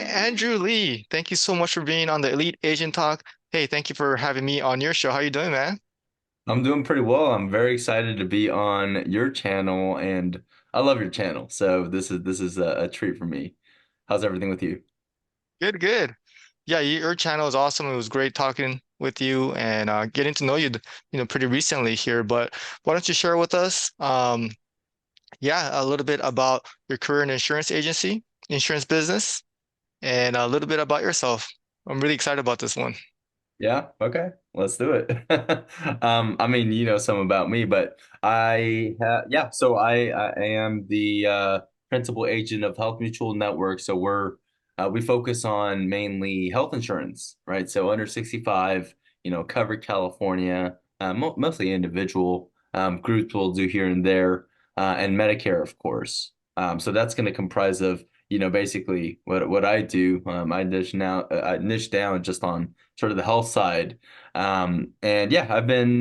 Andrew Lee, thank you so much for being on the Elite Asian Talk. Hey, thank you for having me on your show. How you doing, man? I'm doing pretty well. I'm very excited to be on your channel, and I love your channel. So this is a treat for me. How's everything with you? Good, good. Yeah, your channel is awesome. It was great talking with you and getting to know you, pretty recently here. But why don't you share with us, yeah, a little bit about your career in insurance agency, insurance business, and a little bit about yourself. I'm really excited about this one. Yeah, okay, let's do it. I mean, you know some about me, but I am the principal agent of Health Mutual Network. So we focus on mainly health insurance, right? So under 65, covered California, mostly individual, groups will do here and there, and Medicare, of course. So that's going to comprise of, basically what I do. I niche down just on sort of the health side. And yeah, I've been,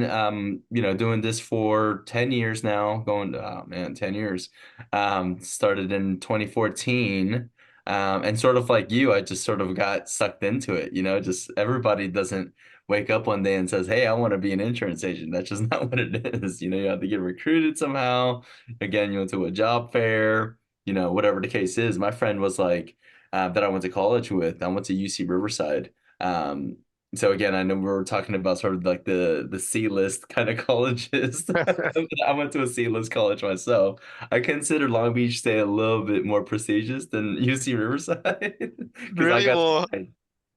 doing this for 10 years now, oh man, 10 years. Started in 2014. And sort of like you, I just sort of got sucked into it, just everybody doesn't wake up one day and says, "Hey, I want to be an insurance agent." That's just not what it is. You have to get recruited somehow. Again, you went to a job fair, whatever the case is. My friend was like, that I went to college with, I went to UC Riverside. Um, so again, I know we were talking about sort of like the C-list kind of colleges. I went to a C-list college myself. I consider Long Beach State a little bit more prestigious than UC Riverside because Really? Well,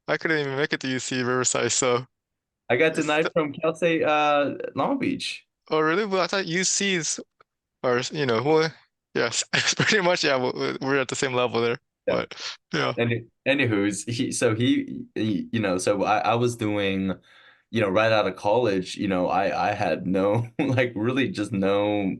I couldn't even make it to UC Riverside, so I got it's, denied from Cal State Long Beach. oh, really? Well, I thought UC's or well, yes, pretty much. Yeah, we're at the same level there. Yeah. But yeah, Anywho's so I was doing, right out of college, I had no like really just no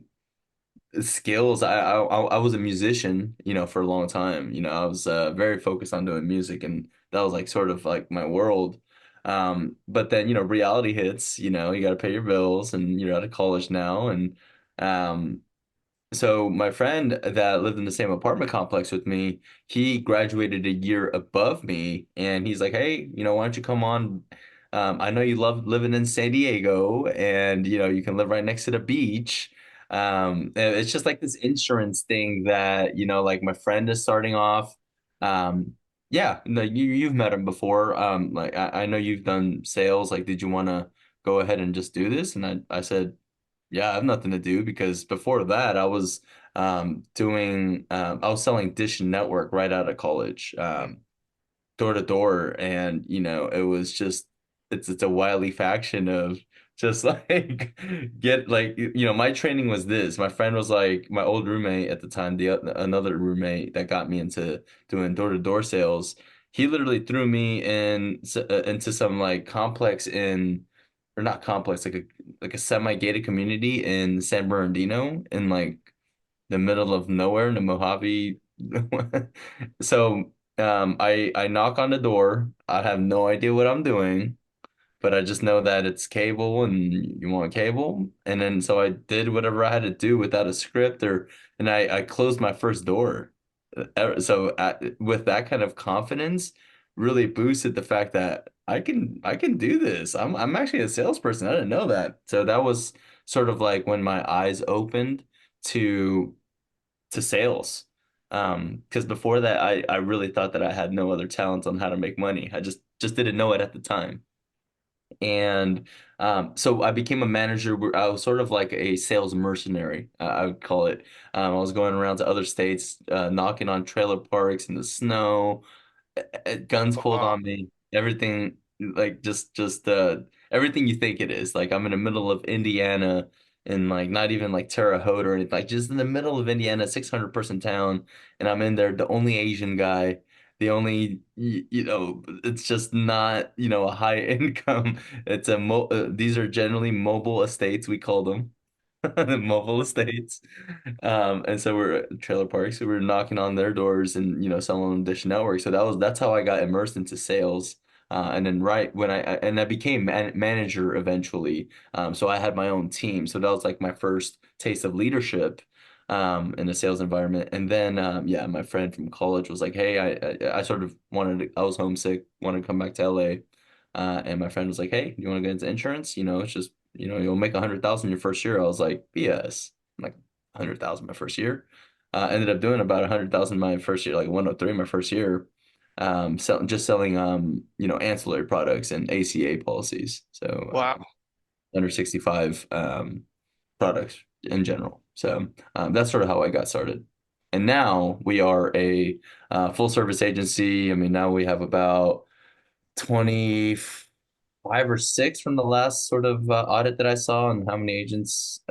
skills. I was a musician, for a long time. I was very focused on doing music, and that was like sort of like my world. But then, reality hits, you got to pay your bills, and you're out of college now, and um so my friend that lived in the same apartment complex with me, he graduated a year above me, and he's like, "Hey, why don't you come on? I know you love living in San Diego, and you can live right next to the beach. And it's just like this insurance thing that like my friend is starting off. Um, yeah, no, you've met him before. Like I know you've done sales. Like, did you want to go ahead and just do this?" And I said, yeah, I have nothing to do because before that I was I was selling Dish Network right out of college, door to door, and it was just it's a wily faction of just like get like my training was this. My friend was like my old roommate at the time, another roommate that got me into doing door to door sales. He literally threw me into some like complex in or not complex like a semi-gated community in San Bernardino in like the middle of nowhere in the Mojave. So I knock on the door. I have no idea what I'm doing, but I just know that it's cable and you want cable. And then so I did whatever I had to do without a script and I closed my first door. With that kind of confidence, really boosted the fact that I can do this. I'm actually a salesperson. I didn't know that. So that was sort of like when my eyes opened to to sales. Because before that, I really thought that I had no other talents on how to make money. I just didn't know it at the time. And so I became a manager. I was sort of like a sales mercenary, I would call it. I was going around to other states, knocking on trailer parks in the snow, guns pulled wow. on me, everything like just everything you think it is. Like I'm in the middle of Indiana and like not even like Terre Haute or anything, like just in the middle of Indiana, 600-person town, and I'm in there, the only Asian guy, the only it's just not, a high income. These are generally mobile estates, we call them. Mobile estates. And so we're at trailer parks, so we're knocking on their doors and selling them Dish Network. So that's how I got immersed into sales. And then right when I became manager eventually. So I had my own team. So that was like my first taste of leadership. in a sales environment. And then yeah, my friend from college was like, "Hey, I sort of wanted to, I was homesick, wanted to come back to LA." And my friend was like, "Hey, you want to get into insurance? It's just, you'll make 100,000 your first year." I was like, "BS." I'm like, 100,000 my first year. Ended up doing about 100,000 my first year, like 103 my first year. Just selling ancillary products and ACA policies. So Wow. under 65 products in general. So that's sort of how I got started. And now we are a full service agency. I mean, now we have about 25 or six from the last sort of audit that I saw, and how many agents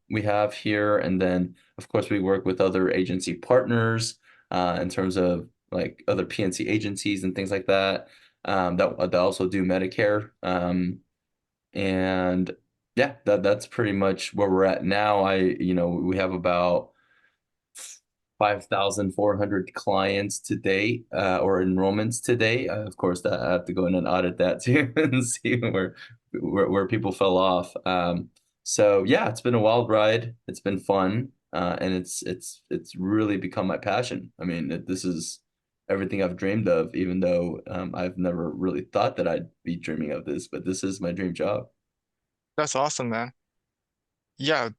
we have here. And then, of course, we work with other agency partners in terms of like other PNC agencies and things like that, that also do Medicare. And yeah, that's pretty much where we're at now. We have about 5,400 clients to date, or enrollments to date. Of course, that I have to go in and audit that too and see where people fell off. So yeah, it's been a wild ride. It's been fun, and it's really become my passion. I mean, this is everything I've dreamed of, even though I've never really thought that I'd be dreaming of this, but this is my dream job. That's awesome, man. Yeah,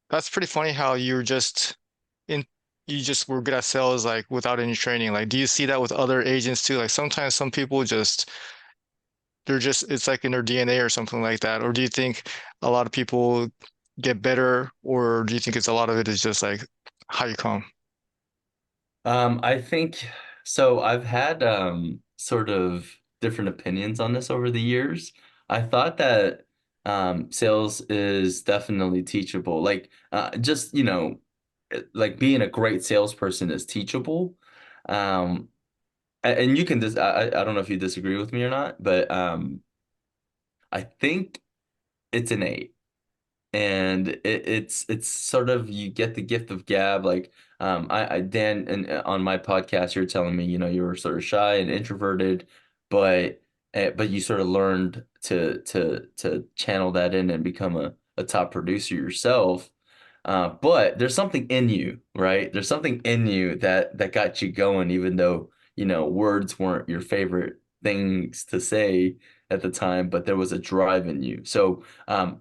that's pretty funny how in you just were good at sales like without any training. Like, do you see that with other agents too? Like sometimes some people just they're just it's like in their DNA or something like that. Or do you think a lot of people get better, or do you think it's a lot of it is just like how you come? I think so. I've had sort of different opinions on this over the years. I thought that sales is definitely teachable. Like just, like being a great salesperson is teachable. Um, and you can just I don't know if you disagree with me or not, but I think it's innate. And it's sort of, you get the gift of gab. Like I Dan, and on my podcast you're telling me, you were sort of shy and introverted, but but you sort of learned to channel that in and become a top producer yourself. But there's something in you, right? There's something in you that got you going, even though, words weren't your favorite things to say at the time, but there was a drive in you. So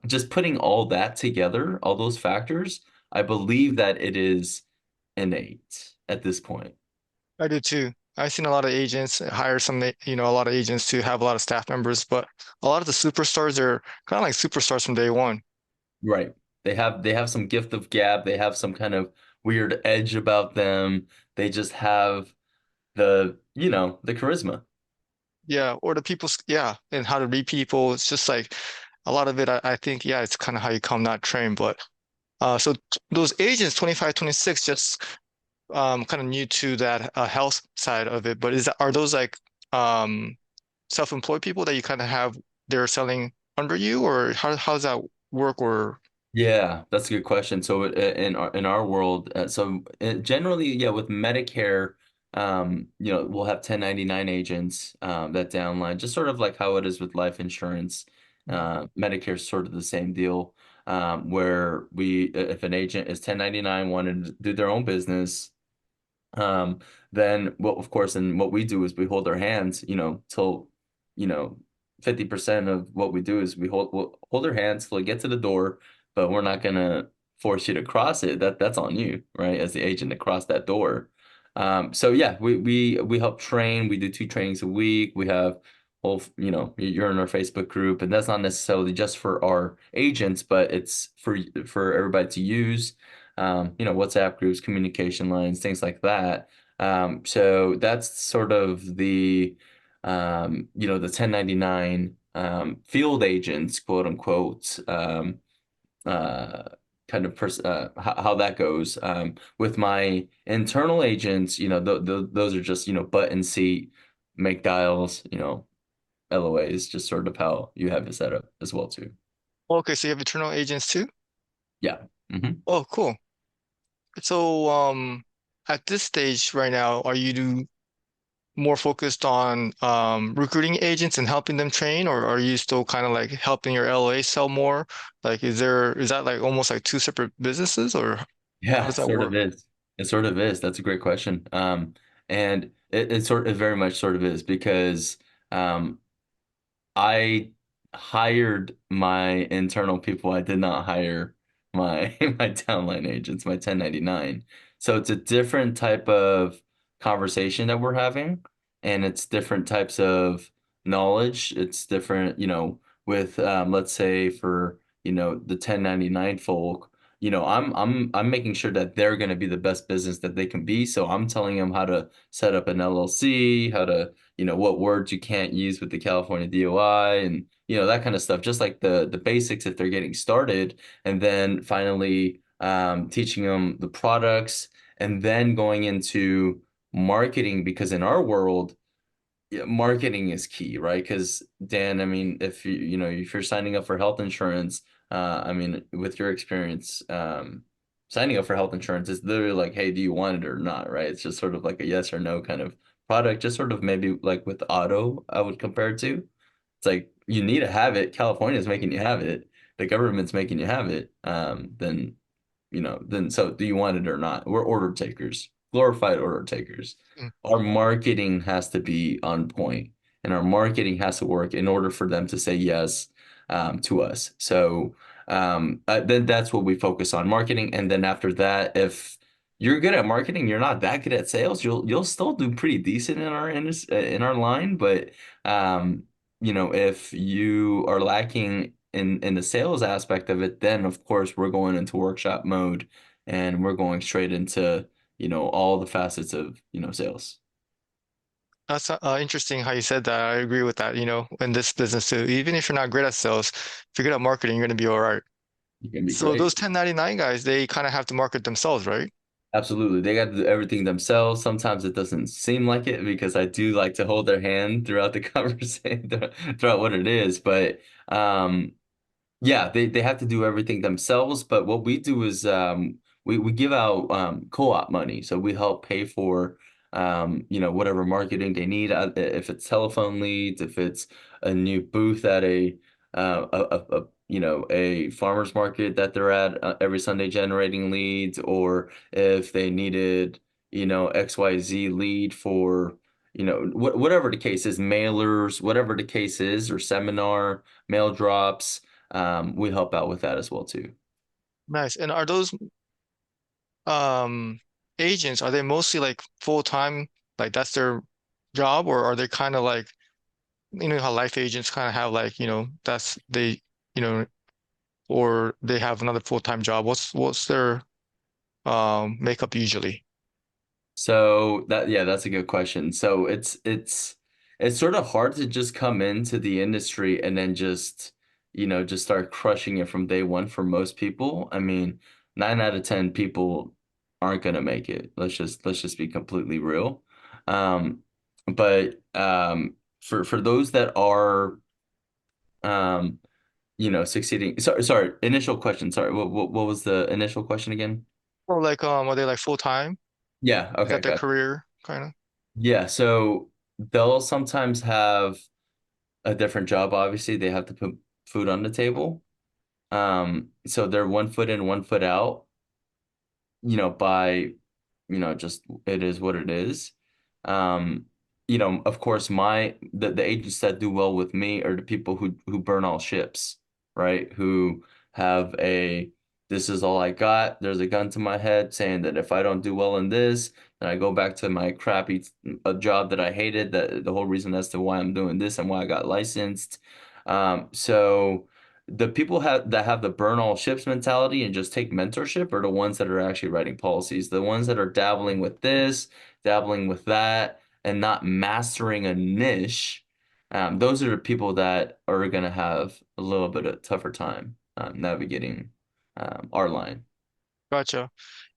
just putting all that together, all those factors, I believe that it is innate at this point. I do too. I've seen a lot of agents hire a lot of agents to have a lot of staff members, but a lot of the superstars are kind of like superstars from day one. Right. They have some gift of gab. They have some kind of weird edge about them. They just have the charisma. Yeah, or the people, yeah, and how to read people. It's just like a lot of it, I think, yeah, it's kind of how you come, not trained. But so those agents, 25, 26, just kind of new to that health side of it. But are those like um self-employed people that you kind of have they're selling under you, or how does that work? Or Yeah, that's a good question. So in our world, generally, yeah, with Medicare, we'll have 1099 agents that downline, just sort of like how it is with life insurance. Medicare's sort of the same deal, where if an agent is 1099, wanted to do their own business, um, then what, of course, and what we do is we hold their hands, till, you know, 50% of what we do is we'll hold their hands till they get to the door, but we're not gonna force you to cross it. That's on you, right? As the agent to cross that door. So yeah, we help train. We do 2 trainings a week. We have you're in our Facebook group, and that's not necessarily just for our agents, but it's for everybody to use, WhatsApp groups, communication lines, things like that. So that's sort of the 1099 field agents, quote unquote, uh, kind of how that goes. With my internal agents, those are just, butt and seat, make dials, LOAs, just sort of how you have it set up as well too. okay, so you have internal agents too? Yeah. Hmm. Oh, cool. So at this stage right now, are you more focused on recruiting agents and helping them train, or are you still kind of like helping your LA sell more? Like, is that like almost like two separate businesses, or? How Yeah, does it that sort work? of is. It sort of is. That's a great question. And it sort of very much sort of is because um, I hired my internal people. I did not hire my my downline agents, my 1099. So it's a different type of conversation that we're having, and it's different types of knowledge. It's different, with let's say for, the 1099 folk, I'm making sure that they're going to be the best business that they can be. So I'm telling them how to set up an LLC, how to what words you can't use with the California DOI and that kind of stuff, just like the basics if they're getting started, and then finally teaching them the products and then going into marketing because in our world, yeah, marketing is key, right? Because Dan, I mean, if you're signing up for health insurance, I mean, with your experience, signing up for health insurance is literally like, hey, do you want it or not, right? It's just sort of like a yes or no kind of product, just sort of maybe like with auto, I would compare it to. It's like you need to have it. California is making you have it. The government's making you have it. Then so do you want it or not? We're order takers, glorified order takers. Mm. Our marketing has to be on point, and our marketing has to work in order for them to say yes to us. So then that's what we focus on marketing, and then after that, if you're good at marketing, you're not that good at sales, you'll still do pretty decent in our line, but if you are lacking in the sales aspect of it, then of course we're going into workshop mode and we're going straight into, all the facets of, sales. That's interesting how you said that. I agree with that. In this business too, even if you're not great at sales, if you're good at marketing, you're going to be all right. You can be So those great. 1099 guys, they kind of have to market themselves, right? Absolutely. They got to do everything themselves. Sometimes it doesn't seem like it because I do like to hold their hand throughout the conversation, throughout what it is. But yeah, they have to do everything themselves, but what we do is we give out co-op money. So we help pay for whatever marketing they need. If it's telephone leads, if it's a new booth at a farmer's market that they're at every Sunday generating leads, or if they needed XYZ lead for whatever the case is, mailers, whatever the case is, or seminar, mail drops, we help out with that as well too. Nice. And are those um agents, are they mostly like full time, like that's their job, or are they kind of like, how life agents kind of have like, that's they, you know, or they have another full-time job? What's their makeup usually? So yeah, that's a good question. So it's sort of hard to just come into the industry and then just start crushing it from day one for most people. I mean, 9 out of 10 people aren't gonna make it. Let's just be completely real. But for those that are um, succeeding. Sorry, initial question. Sorry, what was the initial question again? Or like, are they like full-time? Yeah, Is that okay, their gotcha. career kind of? Yeah, so they'll sometimes have a different job. Obviously, they have to put food on the table. So they're 1 foot in, 1 foot out, by, just it is what it is. Um, of course, the agents that do well with me are the people who burn all ships, right? Who have this is all I got. There's a gun to my head saying that if I don't do well in this, then I go back to my crappy a job that I hated, that the whole reason as to why I'm doing this and why I got licensed. So the people that have the burn all ships mentality and just take mentorship are the ones that are actually writing policies. The ones that are dabbling with this, dabbling with that, and not mastering a niche, those are the people that are going to have a little bit of tougher time navigating our line. Gotcha.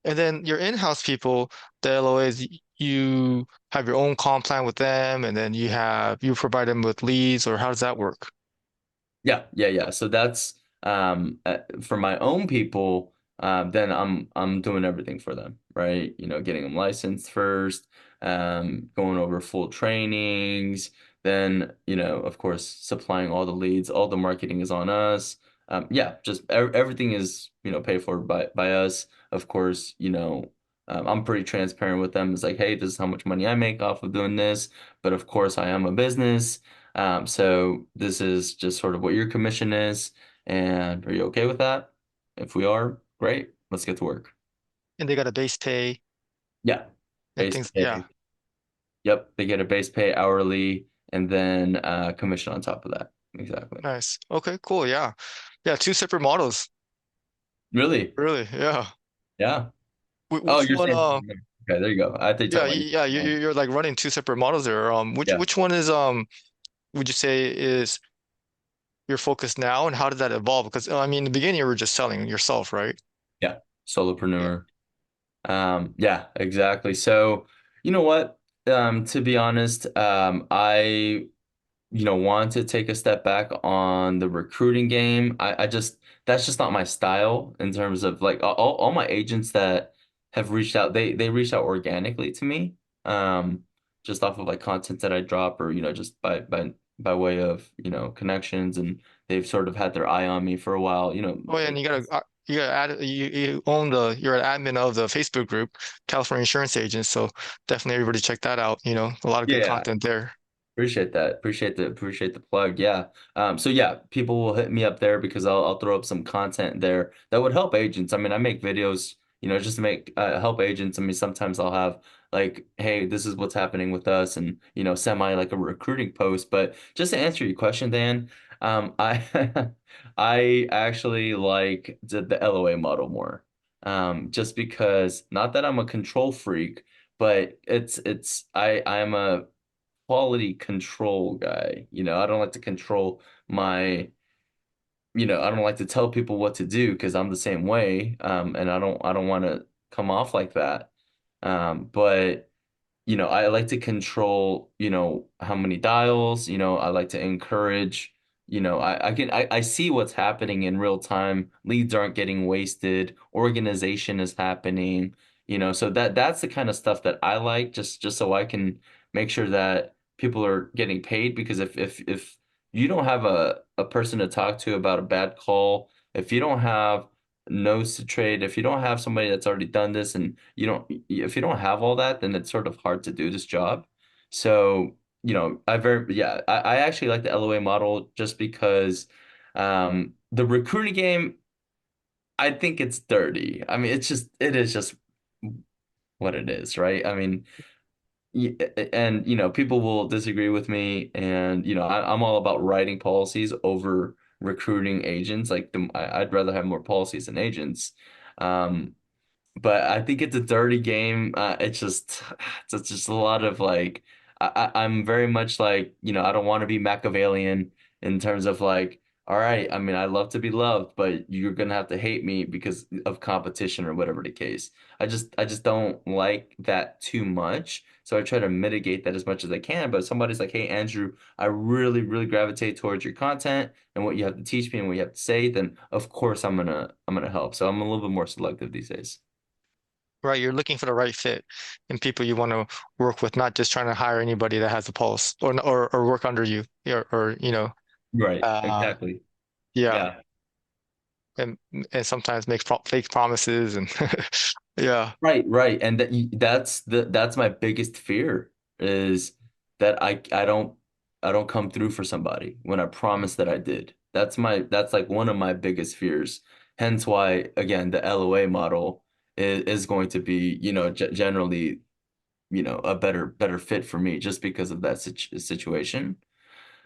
And then your in-house people, the LOAs, you have your own comp plan with them, and then you provide them with leads, or how does that work? Yeah, yeah, yeah. So that's for my own people, then I'm doing everything for them, right? Getting them licensed first, going over full trainings, then, of course, supplying all the leads, all the marketing is on us. Yeah, just everything is, paid for by us. Of course, I'm pretty transparent with them. It's like, hey, this is how much money I make off of doing this. But of course, I am a business. So this is just sort of what your commission is. And are you okay with that? If we are, great. Let's get to work. And they got a base pay Yeah. and Base things. Yeah, pay. Yep. They get a base pay hourly and then commission on top of that. Exactly. nice. Okay, cool. Yeah, yeah. Two separate models. Really? Really? Yeah. Yeah. Oh, Which you're one? saying, okay, there you go. I think you're Yeah, talking about, yeah. You're like running two separate models there. yeah. Which one is would you say is your focus now, and how did that evolve? Because I mean, in the beginning you were just selling yourself, right? Yeah. Yeah. Solopreneur. Yeah, exactly. So, you know what? To be honest, I want to take a step back on the recruiting game. I just that's just not my style in terms of like all my agents that have reached out, they reached out organically to me, just off of like content that I drop or just by way of connections, and they've sort of had their eye on me for a while. Oh yeah, and you gotta add you own you're an admin of the Facebook group, California Insurance Agents. So definitely everybody check that out. A lot of good Yeah. content there. Appreciate that. Appreciate the plug. Yeah. So yeah, people will hit me up there because I'll throw up some content there that would help agents. I mean, I make videos, just to make help agents. I mean, sometimes I'll have like, hey, this is what's happening with us, and semi like a recruiting post. But just to answer your question, Dan, I I actually like the LOA model more. Just because not that I'm a control freak, but I'm a quality control guy. I don't like to control my, I don't like to tell people what to do because I'm the same way. And I don't want to come off like that. But I like to control, how many dials, I like to encourage, I see what's happening in real time. Leads aren't getting wasted, organization is happening, so that's the kind of stuff that I like, just so I can make sure that people are getting paid. Because if you don't have a person to talk to about a bad call, if you don't have nose to trade, if you don't have somebody that's already done this, and if you don't have all that, then it's sort of hard to do this job. So, I actually like the LOA model just because the recruiting game, I think it's dirty. I mean, it is just what it is, right? I mean, and people will disagree with me, and I'm all about writing policies over recruiting agents. Like I'd rather have more policies than agents. Um, but I think it's a dirty game. It's just a lot of like I'm very much like, I don't want to be Machiavellian in terms of like, all right, I mean, I love to be loved, but you're gonna have to hate me because of competition or whatever the case. I just don't like that too much. So I try to mitigate that as much as I can. But if somebody's like, hey, Andrew, I really, really gravitate towards your content and what you have to teach me and what you have to say, then of course I'm gonna help. So I'm a little bit more selective these days. Right, you're looking for the right fit and people you want to work with, not just trying to hire anybody that has a pulse or work under you, or Right, uh, exactly. yeah, Yeah. and sometimes make fake promises and yeah, Right. And that's my biggest fear is that I don't come through for somebody when I promised that I did. That's like one of my biggest fears. Hence why, again, the LOA model is going to be, generally, a better fit for me just because of that situation.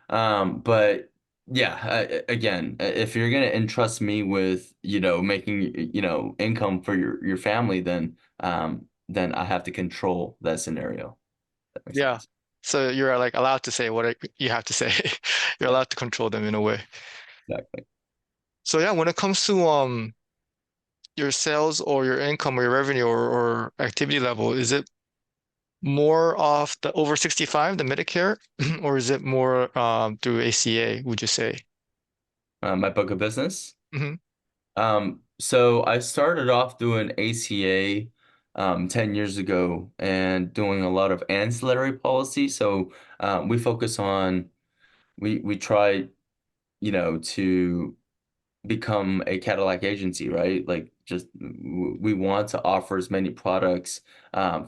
But yeah, again, if you're gonna entrust me with, making, income for your family, then I have to control that scenario. That makes yeah. sense. So you're like allowed to say what you have to say. You're Yeah, allowed to control them in a way. exactly. So yeah, when it comes to your sales or your income or your revenue or activity level, is it more off the over 65, the Medicare, or is it more through ACA, would you say? My book of business. Hmm. So I started off doing ACA 10 years ago and doing a lot of ancillary policy. So we focus on we try, to become a Cadillac agency, right? Like just we want to offer as many products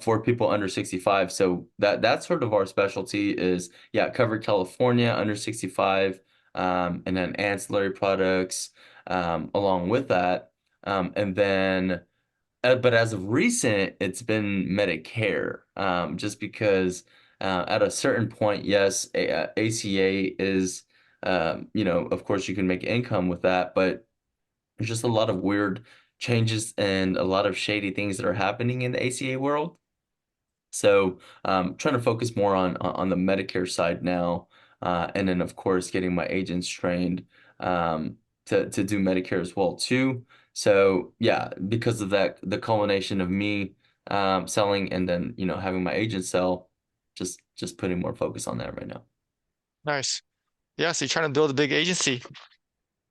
for people under 65. So that's sort of our specialty is yeah, cover California under 65, and then ancillary products along with that. And then but as of recent, it's been Medicare, just because at a certain point, yes, ACA is, of course, you can make income with that, but there's just a lot of weird changes and a lot of shady things that are happening in the ACA world. So, trying to focus more on the Medicare side now, and then of course getting my agents trained to do Medicare as well too. So yeah, because of that, the culmination of me selling and then having my agents sell, just putting more focus on that right now. Nice. Yeah, so you're trying to build a big agency,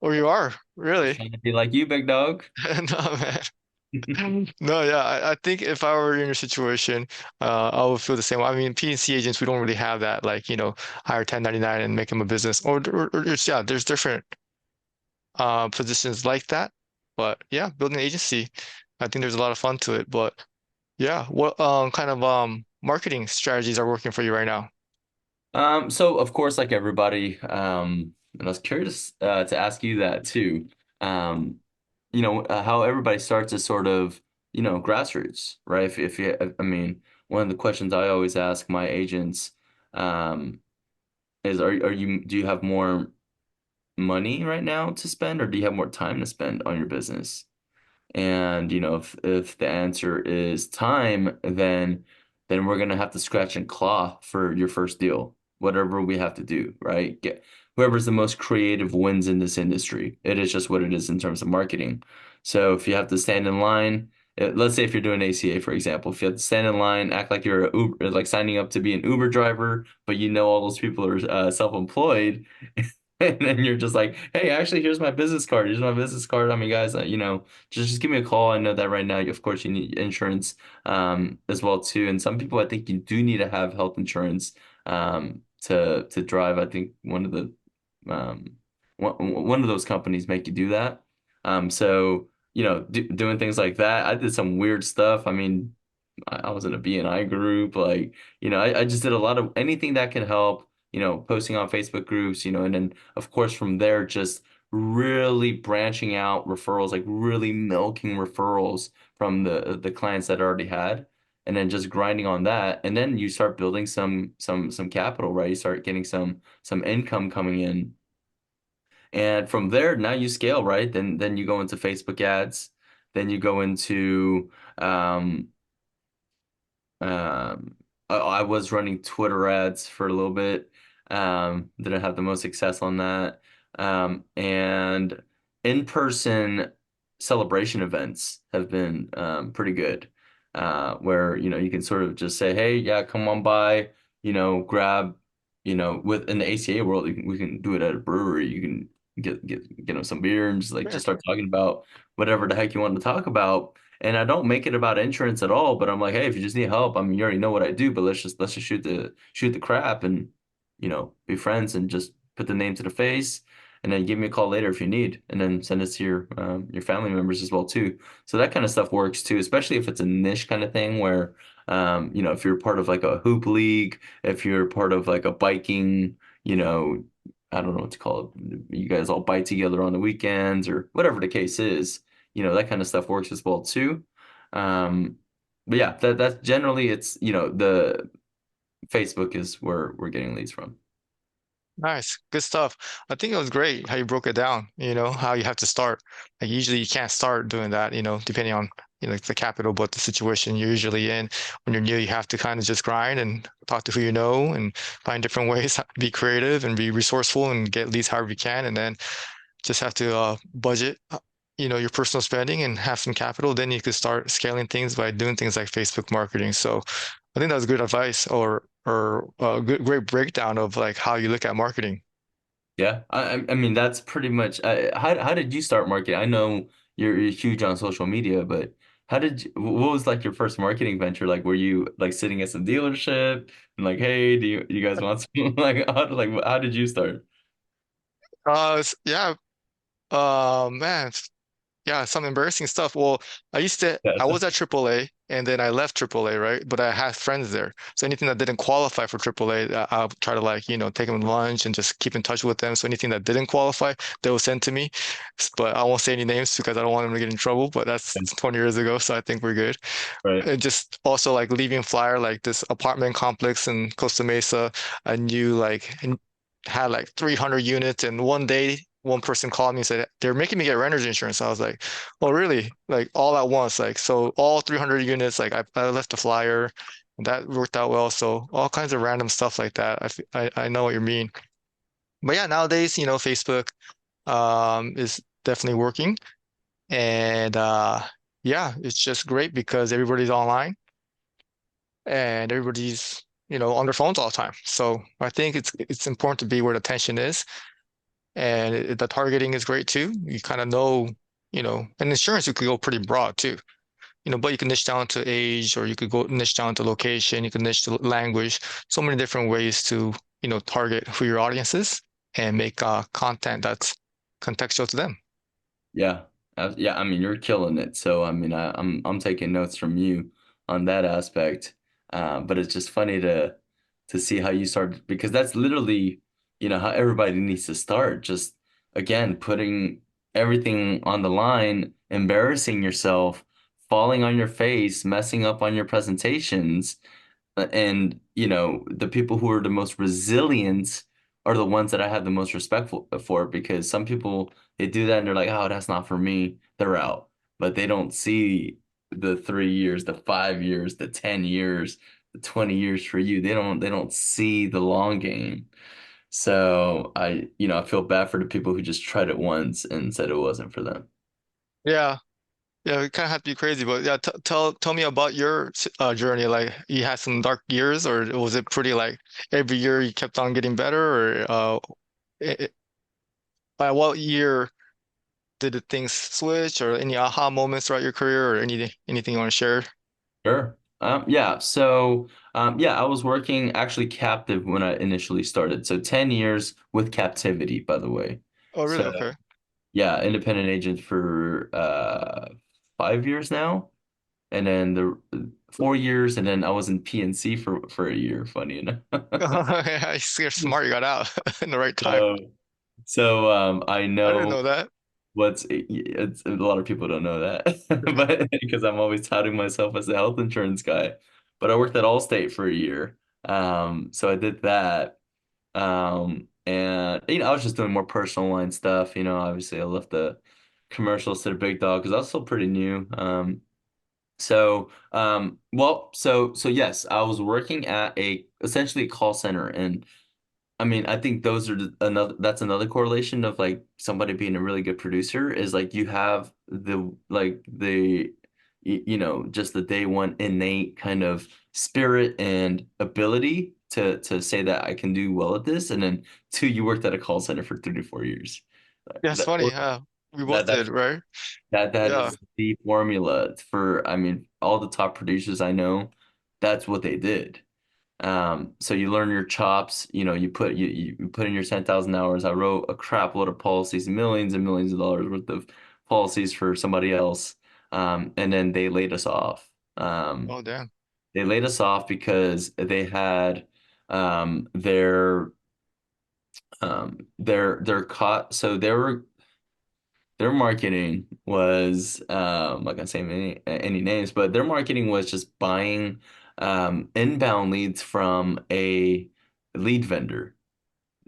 or you are, Just really. trying to be like you, big dog. No, man. No, yeah, I think if I were in your situation, I would feel the same way. I mean, PNC agents, we don't really have that, like, hire 1099 and make them a business. Or just, yeah, there's different positions like that. But yeah, building an agency, I think there's a lot of fun to it. But yeah, what kind of marketing strategies are working for you right now? So of course, like everybody, and I was curious to ask you that too. Um, how everybody starts is sort of, grassroots, right? If you, I mean, one of the questions I always ask my agents, um, is do you have more money right now to spend, or do you have more time to spend on your business? And if the answer is time, then we're gonna have to scratch and claw for your first deal, whatever we have to do, right? Get whoever's the most creative wins in this industry. It is just what it is in terms of marketing. So if you have to stand in line, let's say if you're doing ACA, for example, if you have to stand in line, act like you're a Uber, like signing up to be an Uber driver, but all those people are self-employed, and then you're just like, hey, actually, here's my business card. Here's my business card. I mean, guys, just give me a call. I know that right now, of course, you need insurance as well too. And some people, I think, you do need to have health insurance to drive. I think one of those companies make you do that. So doing things like that. I did some weird stuff. I mean, I was in a BNI group. Like, I just did a lot of anything that can help, posting on Facebook groups, and then of course from there just really branching out referrals, like really milking referrals from the clients that I already had, and then just grinding on that. And then you start building some capital, right? You start getting some income coming in. And from there, now you scale, right? Then you go into Facebook ads, then you go into um, I was running Twitter ads for a little bit. Didn't have the most success on that. And in-person celebration events have been pretty good. Where, you can sort of just say, hey, yeah, come on by, grab, with in the ACA world, we can do it at a brewery. You can get them some beer and just Sure. start talking about whatever the heck you want to talk about. And I don't make it about insurance at all, but I'm like, hey, if you just need help, I mean, you already know what I do, but let's just shoot the crap and be friends and just put the name to the face, and then give me a call later if you need, and then send it to your family members as well too. So that kind of stuff works too, especially if it's a niche kind of thing where if you're part of like a hoop league, if you're part of like a biking, I don't know what to call it. You guys all bike together on the weekends or whatever the case is, that kind of stuff works as well too. Um, but yeah, that's generally it's, the Facebook is where we're getting leads from. Nice. Good stuff. I think it was great how you broke it down, how you have to start. Like usually you can't start doing that, depending on, like the capital, but the situation you're usually in. When you're new, you have to kind of just grind and talk to who you know and find different ways, be creative and be resourceful and get leads however you can. And then just have to budget, your personal spending and have some capital. Then you could start scaling things by doing things like Facebook marketing. So I think that was good advice or a good great breakdown of like how you look at marketing. Yeah, I mean that's pretty much. How did you start marketing? I know you're huge on social media, but what was like your first marketing venture? Like, were you like sitting at some dealership and like, hey, do you guys want some? Like, how did you start? Yeah, Man, yeah, some embarrassing stuff. Well, I Yeah. was at AAA and then I left AAA, right? But I had friends there. So anything that didn't qualify for AAA, I'll try to like, take them to lunch and just keep in touch with them. So anything that didn't qualify, they will send to me. But I won't say any names because I don't want them to get in trouble. But that's 20 years ago, so I think we're good. Right. And just also like leaving flyer, like this apartment complex in Costa Mesa, I knew had like 300 units. And one day, one person called me and said, they're making me get renter's insurance. I was like, oh, really? Like all at once. Like, so all 300 units, like I left a flyer and that worked out well. So all kinds of random stuff like that. I know what you mean. But yeah, nowadays, Facebook is definitely working. And yeah, it's just great because everybody's online and everybody's on their phones all the time. So I think it's important to be where the attention is, and the targeting is great too. You kind of know, and insurance you could go pretty broad too. But you can niche down to age, or you could go niche down to location. You can niche to language. So many different ways to target who your audience is and make content that's contextual to them. Yeah. Yeah, I mean you're killing it. So I mean I'm taking notes from you on that aspect. But it's just funny to see how you started because that's literally, how everybody needs to start. Just again, putting everything on the line, embarrassing yourself, falling on your face, messing up on your presentations. And, the people who are the most resilient are the ones that I have the most respect for because some people they do that and they're like, oh, that's not for me. They're out. But they don't see the 3 years, the 5 years, the 10 years, the 20 years for you. They don't see the long game. So I feel bad for the people who just tried it once and said it wasn't for them. Yeah. Yeah, it kind of had to be crazy, but yeah, t tell me about your journey. Like, you had some dark years, or was it pretty like every year you kept on getting better, or by what year did the things switch, or any aha moments throughout your career, or anything you want to share? Sure. Yeah. So, yeah, I was working actually captive when I initially started. So 10 years with captivity, by the way. Oh, really? So, Okay. yeah, independent agent for 5 years now, and then the 4 years, and then I was in PNC for a year. Funny enough. Yeah, you're smart. You got out in the right time. So, so I I didn't know know that. it's a lot of people don't know that, but because I'm always touting myself as a health insurance guy. But I worked at Allstate for a year. So I did that. And I was just doing more personal line stuff. Obviously I left the commercials to the big dog because I was still pretty new. So yes, I was working at essentially a call center, and I mean, I think those are that's another correlation of like somebody being a really good producer is like you have just the day one innate kind of spirit and ability to say that I can do well at this, and then two, you worked at a call center for 3 to 4 years. Yeah, it's That funny. Yeah, we both that did, that's right? that Yeah. is the formula for, I mean, all the top producers I know, that's what they did. So you learn your chops, you put in your 10,000 hours. I wrote a crap load of policies, millions and millions of dollars worth of policies for somebody else. And then they laid us off. Oh, damn. They laid us off because they had their caught so their marketing was I'm not gonna say any names, but their marketing was just buying inbound leads from a lead vendor.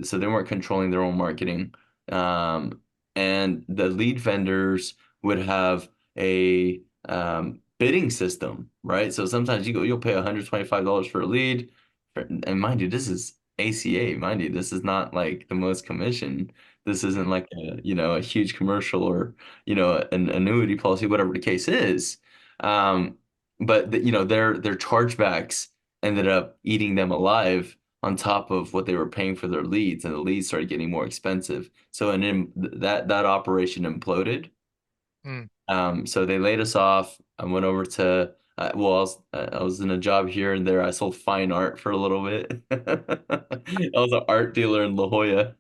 So they weren't controlling their own marketing. Um, and the lead vendors would have a bidding system, right? So sometimes you'll pay $125 for a lead. And mind you, this is ACA, mind you, this is not like the most commission. This isn't like a huge commercial or, an annuity policy, whatever the case is. Um, but their chargebacks ended up eating them alive on top of what they were paying for their leads, and the leads started getting more expensive. So and then that operation imploded. Mm. So they laid us off. I went over to well, I was in a job here and there. I sold fine art for a little bit. I was an art dealer in La Jolla.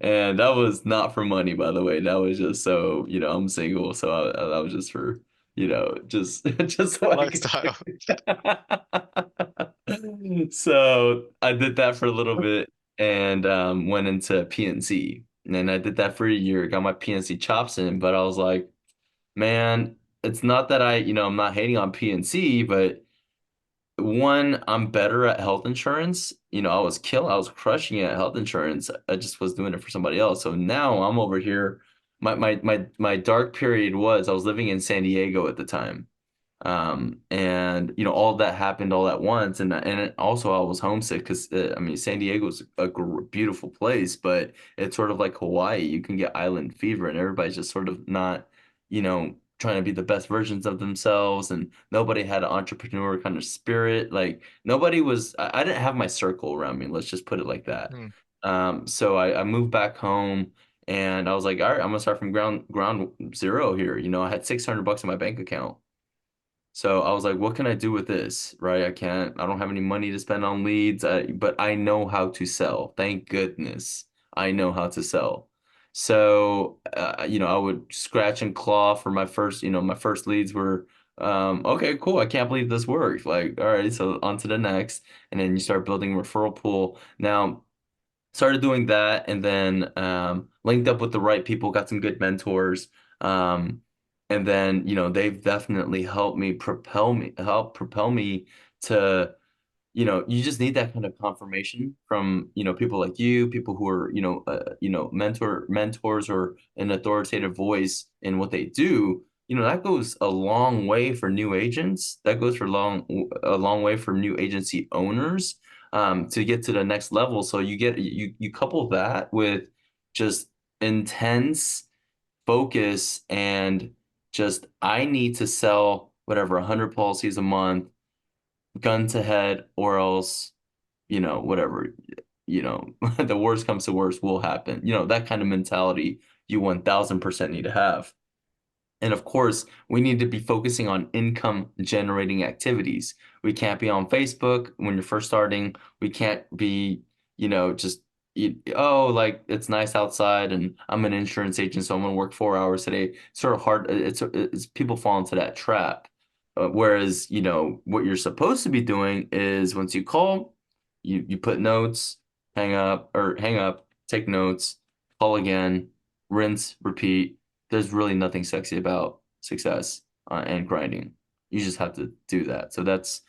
And that was not for money, by the way. That was just so, I'm single, so that was just for, just just so I could Lifestyle. So I did that for a little bit and went into PNC. And then I did that for a year, got my PNC chops in, but I was like, man, it's not that I'm not hating on PNC, but one, I'm better at health insurance. I was crushing it at health insurance. I just was doing it for somebody else. So now I'm over here. My dark period was I was living in San Diego at the time. And all of that happened all at once, and also I was homesick because I mean San Diego's a beautiful place, but it's sort of like Hawaii. You can get island fever, and everybody's just sort of not, trying to be the best versions of themselves, and nobody had an entrepreneur kind of spirit. Like nobody was. I didn't have my circle around me. Let's just put it like that. Hmm. So I moved back home. And I was like, all right, I'm gonna start from ground zero here. I had $600 in my bank account. So I was like, what can I do with this? Right? I don't have any money to spend on leads, but I know how to sell. Thank goodness I know how to sell. So, I would scratch and claw for my first leads were, okay, cool. I can't believe this worked. Like, all right, so on to the next. And then you start building a referral pool. Now, started doing that and then linked up with the right people, got some good mentors. And then, they've definitely help propel me to, you just need that kind of confirmation from, people like you, people who are, mentors or an authoritative voice in what they do. That goes a long way for new agents. That goes for a long way for new agency owners to get to the next level. So you couple that with just intense focus and just I need to sell whatever 100 policies a month, gun to head, or else whatever, the worst comes to worst will happen. That kind of mentality you 1000% need to have. And of course, we need to be focusing on income generating activities. We can't be on Facebook when you're first starting. We can't be, just, oh, like it's nice outside and I'm an insurance agent, so I'm going to work 4 hours today. It's sort of hard. It's people fall into that trap. Whereas, what you're supposed to be doing is once you call, you put notes, hang up, take notes, call again, rinse, repeat. There's really nothing sexy about success and grinding. You just have to do that. So that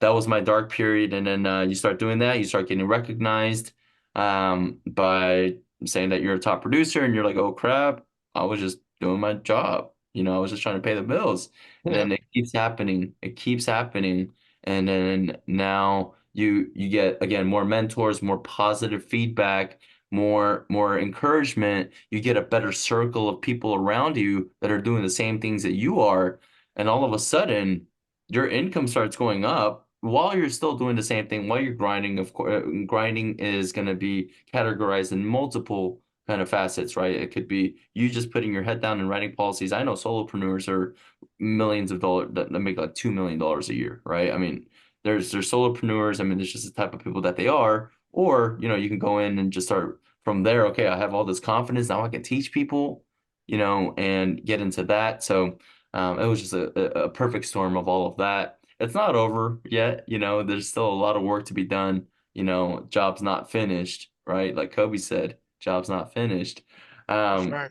was my dark period, and then you start doing that, you start getting recognized by saying that you're a top producer, and you're like, oh crap, I was just doing my job. I was just trying to pay the bills, and Yeah. then it keeps happening. It keeps happening, and then now you get again more mentors, more positive feedback, more encouragement. You get a better circle of people around you that are doing the same things that you are, and all of a sudden your income starts going up while you're still doing the same thing while you're grinding. Of course, grinding is going to be categorized in multiple kind of facets, right? It could be you just putting your head down and writing policies. I know solopreneurs are millions of dollars that make like $2 million a year, right? I mean, there's solopreneurs. I mean, there's just the type of people that they are. Or, you can go in and just start from there. Okay, I have all this confidence. Now I can teach people, and get into that. So it was just a perfect storm of all of that. It's not over yet. There's still a lot of work to be done. Job's not finished, right? Like Kobe said, job's not finished. That's Um, right.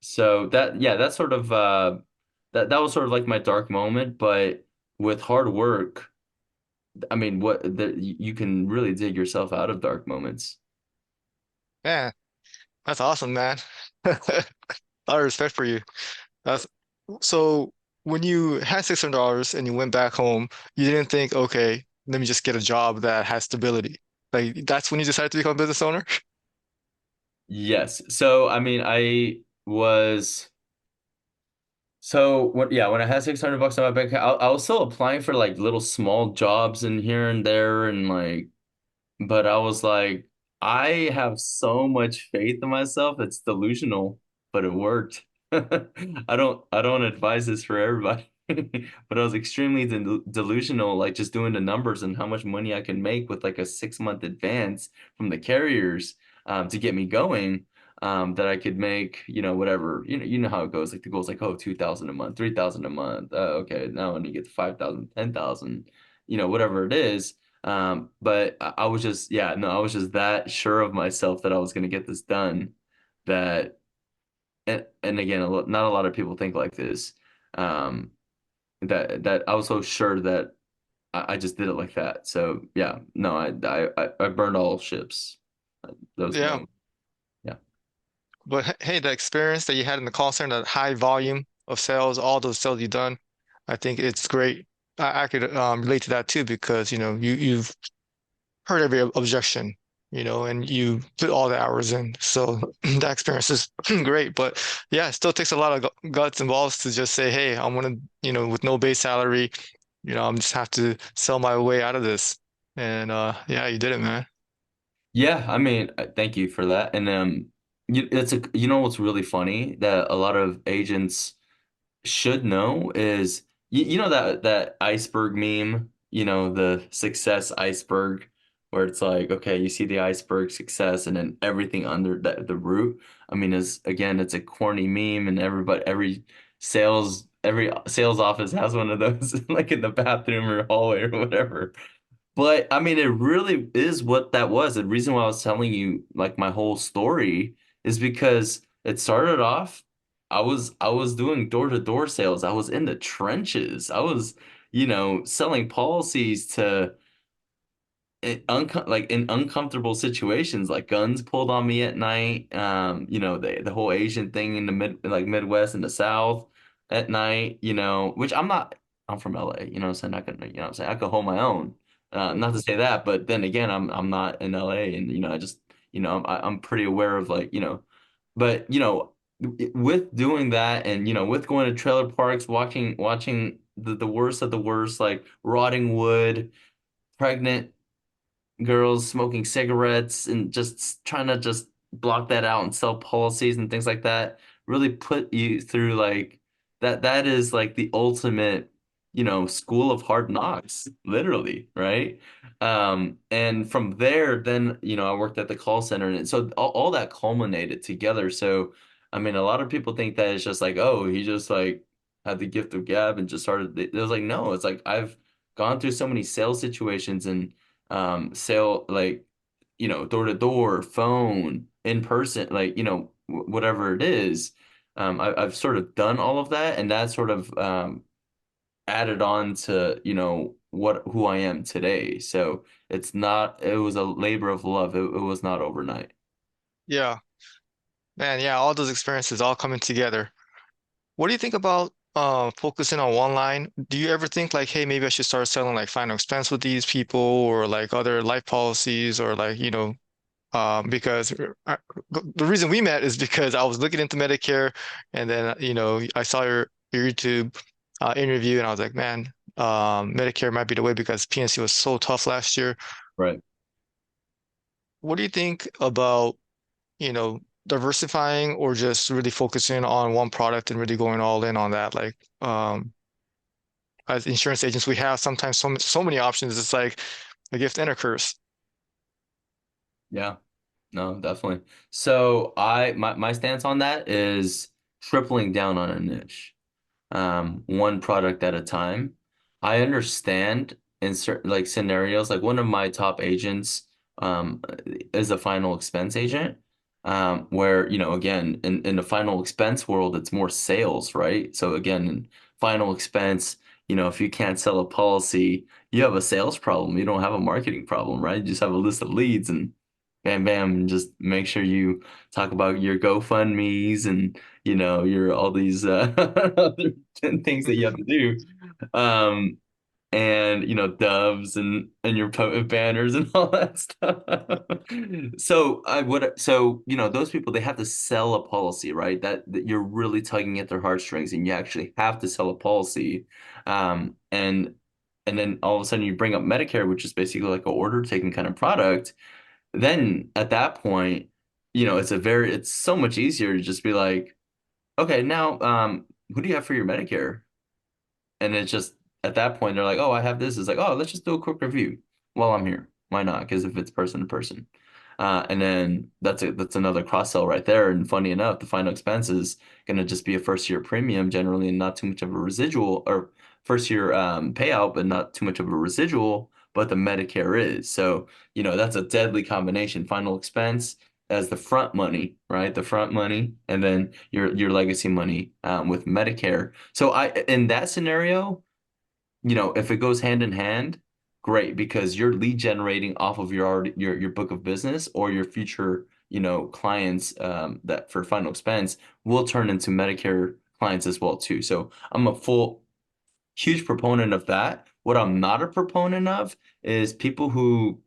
so yeah, that's sort of that was sort of like my dark moment, but with hard work, I mean, you can really dig yourself out of dark moments. Yeah, that's awesome, man. A lot of respect for you. That's so when you had $600 and you went back home, you didn't think, okay, let me just get a job that has stability. Like that's when you decided to become a business owner? Yes. So, I mean, when I had $600 in my bank account, I was still applying for like little small jobs in here and there and like, but I was like, I have so much faith in myself. It's delusional, but it worked. I don't advise this for everybody. But I was extremely delusional, like just doing the numbers and how much money I can make with like a 6 month advance from the carriers. to get me going, that I could make, whatever, you know how it goes. Like the goal's like, oh, 2,000 a month, 3,000 a month. Okay, now when you get to 5,000, 10,000, whatever it is. But I was just, yeah, no, I was just that sure of myself that I was going to get this done, that, and again, not a lot of people think like this. Um, that I was so sure that I just did it like that. So yeah, no, I burned all ships. That was Yeah, no, yeah. but hey, the experience that you had in the call center, that high volume of sales, all those sales you've done, I think it's great. I could relate to that too because you've heard every objection, and you put all the hours in. So that experience is great. But yeah, it still takes a lot of guts and balls to just say, hey, I'm gonna, with no base salary, I'm just have to sell my way out of this. And yeah, you did it, man. Yeah, I mean, thank you for that. And what's really funny that a lot of agents should know is, you know that iceberg meme, the success iceberg, where it's like, okay, you see the iceberg success and then everything under the root. I mean, is again, it's a corny meme, and every sales office has one of those like in the bathroom or hallway or whatever. But I mean, it really is what that was. The reason why I was telling you like my whole story is because it started off, I was doing door-to-door sales. I was in the trenches. I was, selling policies to like in uncomfortable situations, like guns pulled on me at night. The whole Asian thing in the Midwest and the South at night. Which I'm from LA. You know what I'm saying? I can, what I'm saying, I could hold my own. Not to say that, but then again, I'm not in LA, and I just, I'm pretty aware of like, but with doing that, and with going to trailer parks, watching the worst of the worst, like rotting wood, pregnant girls smoking cigarettes, and just trying to just block that out and sell policies and things like that really put you through like that is like the ultimate, school of hard knocks, literally, right? And from there, then, I worked at the call center, and so all that culminated together. So, I mean, a lot of people think that it's just like, oh, he just like had the gift of gab and just started. It was like, no, it's like I've gone through so many sales situations, and sale, like, door to door, phone, in person, like, whatever it is. I've sort of done all of that, and that sort of added on to, who I am today. So it was a labor of love. It was not overnight. Yeah, man. Yeah, all those experiences all coming together. What do you think about focusing on one line? Do you ever think like, hey, maybe I should start selling like final expense with these people or like other life policies or like, because the reason we met is because I was looking into Medicare and then, I saw your YouTube interview and I was like, man, Medicare might be the way because PNC was so tough last year. Right. What do you think about, diversifying or just really focusing on one product and really going all in on that? Like, as insurance agents, we have sometimes so many options. It's like a gift and a curse. Yeah. No, definitely. So my stance on that is tripling down on a niche. One product at a time. I understand in certain like scenarios, like one of my top agents is a final expense agent, where, again, in the final expense world, it's more sales, right? So again, in final expense, if you can't sell a policy, you have a sales problem. You don't have a marketing problem, right? You just have a list of leads, and bam, bam, just make sure you talk about your GoFundMe's, and your all these other things that you have to do. Um, and doves, and your potent banners and all that stuff. So those people, they have to sell a policy, right? That you're really tugging at their heartstrings, and you actually have to sell a policy. And then all of a sudden you bring up Medicare, which is basically like a order taking kind of product. Then at that point, it's so much easier to just be like, okay, now, who do you have for your Medicare? And it's just at that point they're like, oh, I have this. It's like, oh, let's just do a quick review while I'm here. Why not? Because if it's person to person. And then that's another cross sell right there. And funny enough, the final expense is going to just be a first year premium generally, and not too much of a residual, or first year payout, but not too much of a residual. But the Medicare is so that's a deadly combination. Final expense as the front money, right? The front money, and then your legacy money with Medicare. So I in that scenario, if it goes hand in hand, great, because you're lead generating off of your book of business, or your future, clients that for final expense will turn into Medicare clients as well too. So I'm a full huge proponent of that. What I'm not a proponent of is people who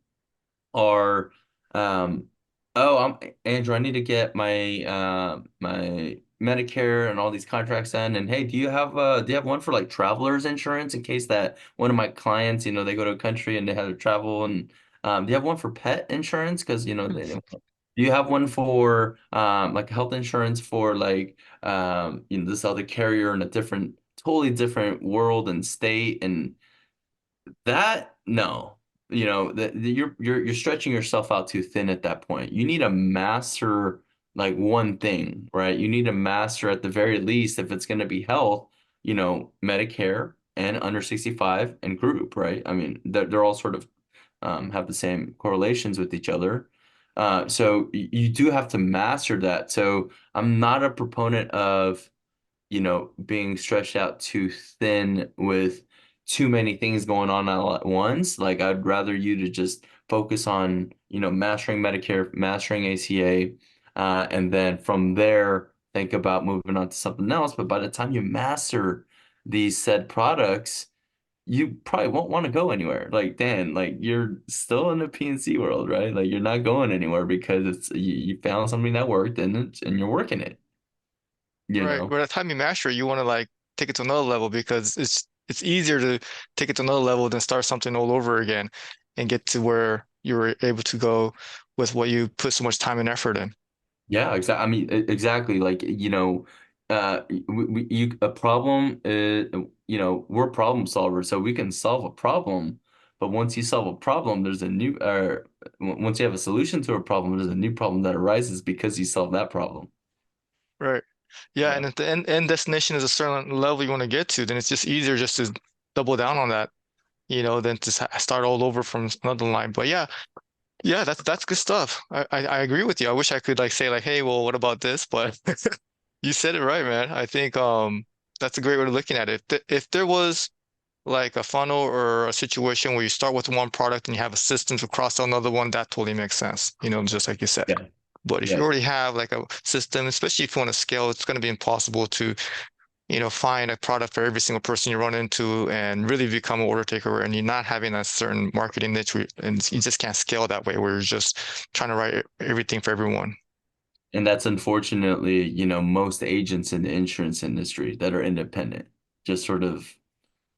are oh, Andrew, I need to get my Medicare and all these contracts in. And hey, do you have one for like travelers insurance in case that one of my clients, they go to a country and they have to travel? And do you have one for pet insurance? Because do you have one for like health insurance for like this other carrier in a totally different world and state? And that, no, you're stretching yourself out too thin at that point. You need to master like one thing, right? You need to master at the very least, if it's going to be health, Medicare and under 65 and group, right? I mean, they're all sort of have the same correlations with each other. So you do have to master that. So I'm not a proponent of being stretched out too thin with too many things going on all at once. Like, I'd rather you to just focus on, mastering Medicare, mastering ACA, and then from there, think about moving on to something else. But by the time you master these said products, you probably won't want to go anywhere. Like, Dan, like you're still in the PNC world, right? Like you're not going anywhere because you found something that worked, and you're working it, you Right. know? By the time you master it, you want to like take it to another level because it's easier to take it to another level than start something all over again and get to where you were able to go with what you put so much time and effort in. Yeah, exactly. I mean, exactly. Like, a problem is, we're problem solvers, so we can solve a problem. But once you solve a problem, once you have a solution to a problem, there's a new problem that arises because you solved that problem. Right. Yeah, Yeah. and if the end destination is a certain level you want to get to, then it's just easier just to double down on that, than to start all over from another line. But yeah, yeah, that's good stuff. I agree with you. I wish I could like say like, hey, well, what about this? But you said it right, man. I think that's a great way of looking at it. If there was like a funnel or a situation where you start with one product and you have a system to cross another one, that totally makes sense, just like you said. Yeah. But if you Yeah. already have like a system, especially if you want to scale, it's going to be impossible to, find a product for every single person you run into and really become an order taker. And you're not having a certain marketing niche, and you just can't scale that way where you're just trying to write everything for everyone. And that's unfortunately, most agents in the insurance industry that are independent, just sort of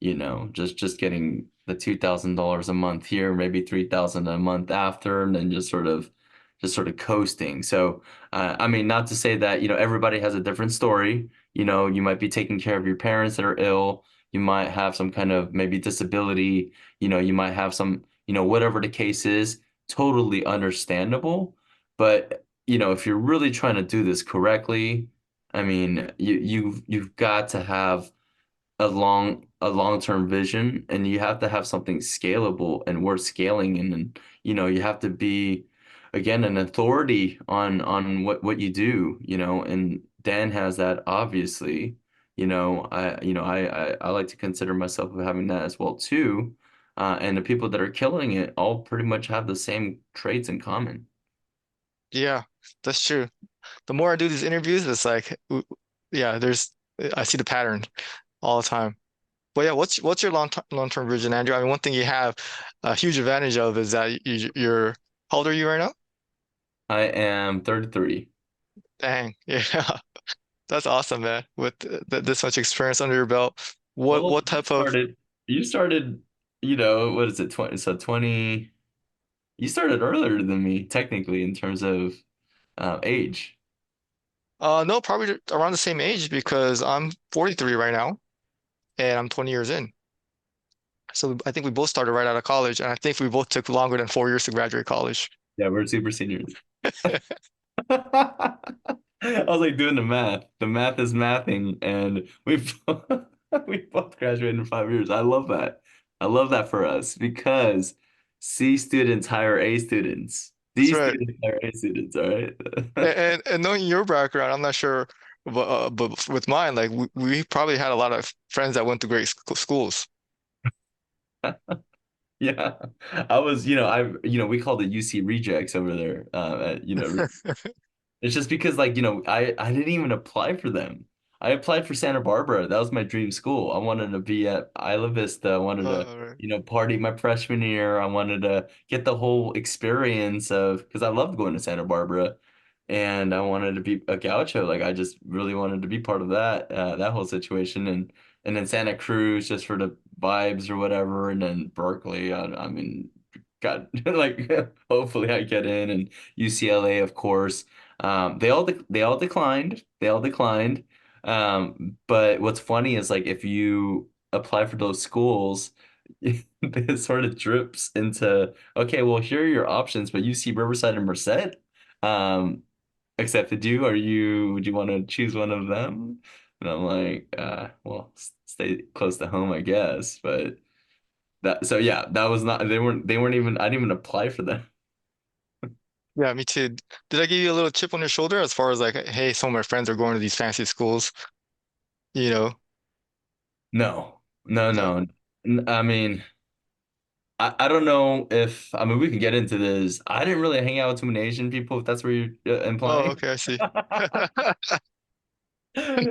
just getting the $2,000 a month here, maybe 3,000 a month after, and then just sort of coasting. So, I mean, not to say that, everybody has a different story. You might be taking care of your parents that are ill. You might have some kind of maybe disability. You might have some, whatever the case is, totally understandable. But, if you're really trying to do this correctly, I mean, you've got to have a long-term vision, and you have to have something scalable and worth scaling. And then you have to be, again, an authority on what you do, and Dan has that, obviously. I like to consider myself having that as well too. And the people that are killing it all pretty much have the same traits in common. Yeah, that's true. The more I do these interviews, it's like, yeah, I see the pattern all the time. But yeah, what's your long-term vision, Andrew? I mean, one thing you have a huge advantage of is that you're how old are you right now? I am 33. Dang, yeah, that's awesome, man. With this much experience under your belt, what Well, what type of you started, what is it, 20, so 20. You started earlier than me, technically, in terms of age. no, probably around the same age because I'm 43 right now and I'm 20 years in. So I think we both started right out of college, and I think we both took longer than 4 years to graduate college. Yeah, we're super seniors. I was like doing the math. The math is mathing, and we both graduated in 5 years. I love that. I love that for us because C students hire A students. That's D right. students hire A students, all right? And knowing your background, I'm not sure, but with mine, like we probably had a lot of friends that went to great schools. Yeah. I was, we called it UC rejects over there, it's just because like, I didn't even apply for them. I applied for Santa Barbara. That was my dream school. I wanted to be at Isla Vista. I wanted to, Right. party my freshman year. I wanted to get the whole experience of because I loved going to Santa Barbara and I wanted to be a gaucho. Like I just really wanted to be part of that whole situation and then Santa Cruz just for the vibes or whatever, and then Berkeley. I mean, God, like hopefully I get in and UCLA, of course. They all declined. They all declined. But what's funny is like if you apply for those schools, it sort of drips into okay, well here are your options, but UC Riverside and Merced um accepted you. Would you want to choose one of them? And I'm like, well, stay close to home, I guess. But that so yeah, that was not they weren't even I didn't even apply for them. Yeah, me too. Did I give you a little chip on your shoulder as far as like, hey, some of my friends are going to these fancy schools, you know? No, no, No. no. I mean, I don't know if I mean we can get into this. I didn't really hang out with too many Asian people, if that's what you're Oh, implying. okay, I see.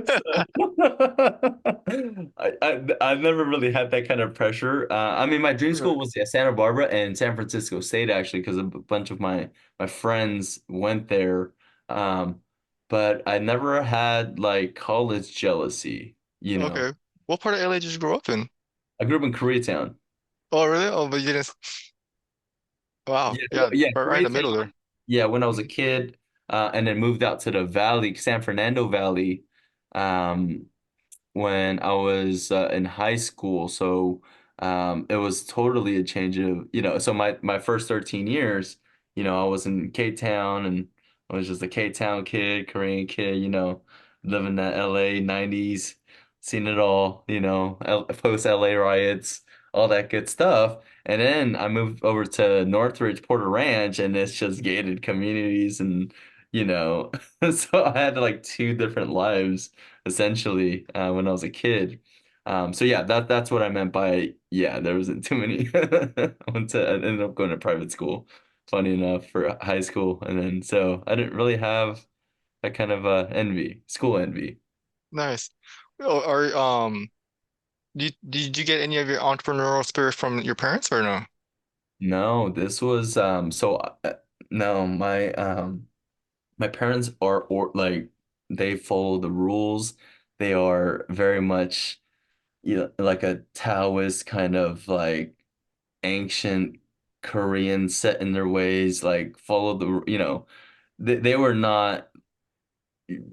So, I've never really had that kind of pressure. I mean, my dream school Right. was at Santa Barbara and San Francisco State actually, because a bunch of my friends went there. Um, but I never had like college jealousy, you know. Okay. What part of LA did you grow up in? I grew up in Koreatown. Oh, really? Oh, but you didn't. Wow. Yeah, Yeah, yeah, right in the middle there. Koreatown. Yeah, when I was a Mhm. kid, and then moved out to the Valley, San Fernando Valley. Um, when I was in high school. So it was totally a change of, so my first 13 years, I was in K-Town and I was just a K-Town kid, Korean kid, living that LA 90s, seen it all, post LA riots, all that good stuff. And then I moved over to Northridge, Porter Ranch, and it's just gated communities and you know, so I had like two different lives essentially when I was a kid. So yeah, that's what I meant by yeah, there wasn't too many. I ended up going to private school, funny enough, for high school, and then so I didn't really have that kind of school envy. Nice. Oh, did you get any of your entrepreneurial spirit from your parents or no? No, this was no, my parents are or like they follow the rules. They are very much like a Taoist kind of like ancient Korean set in their ways, like follow they were not,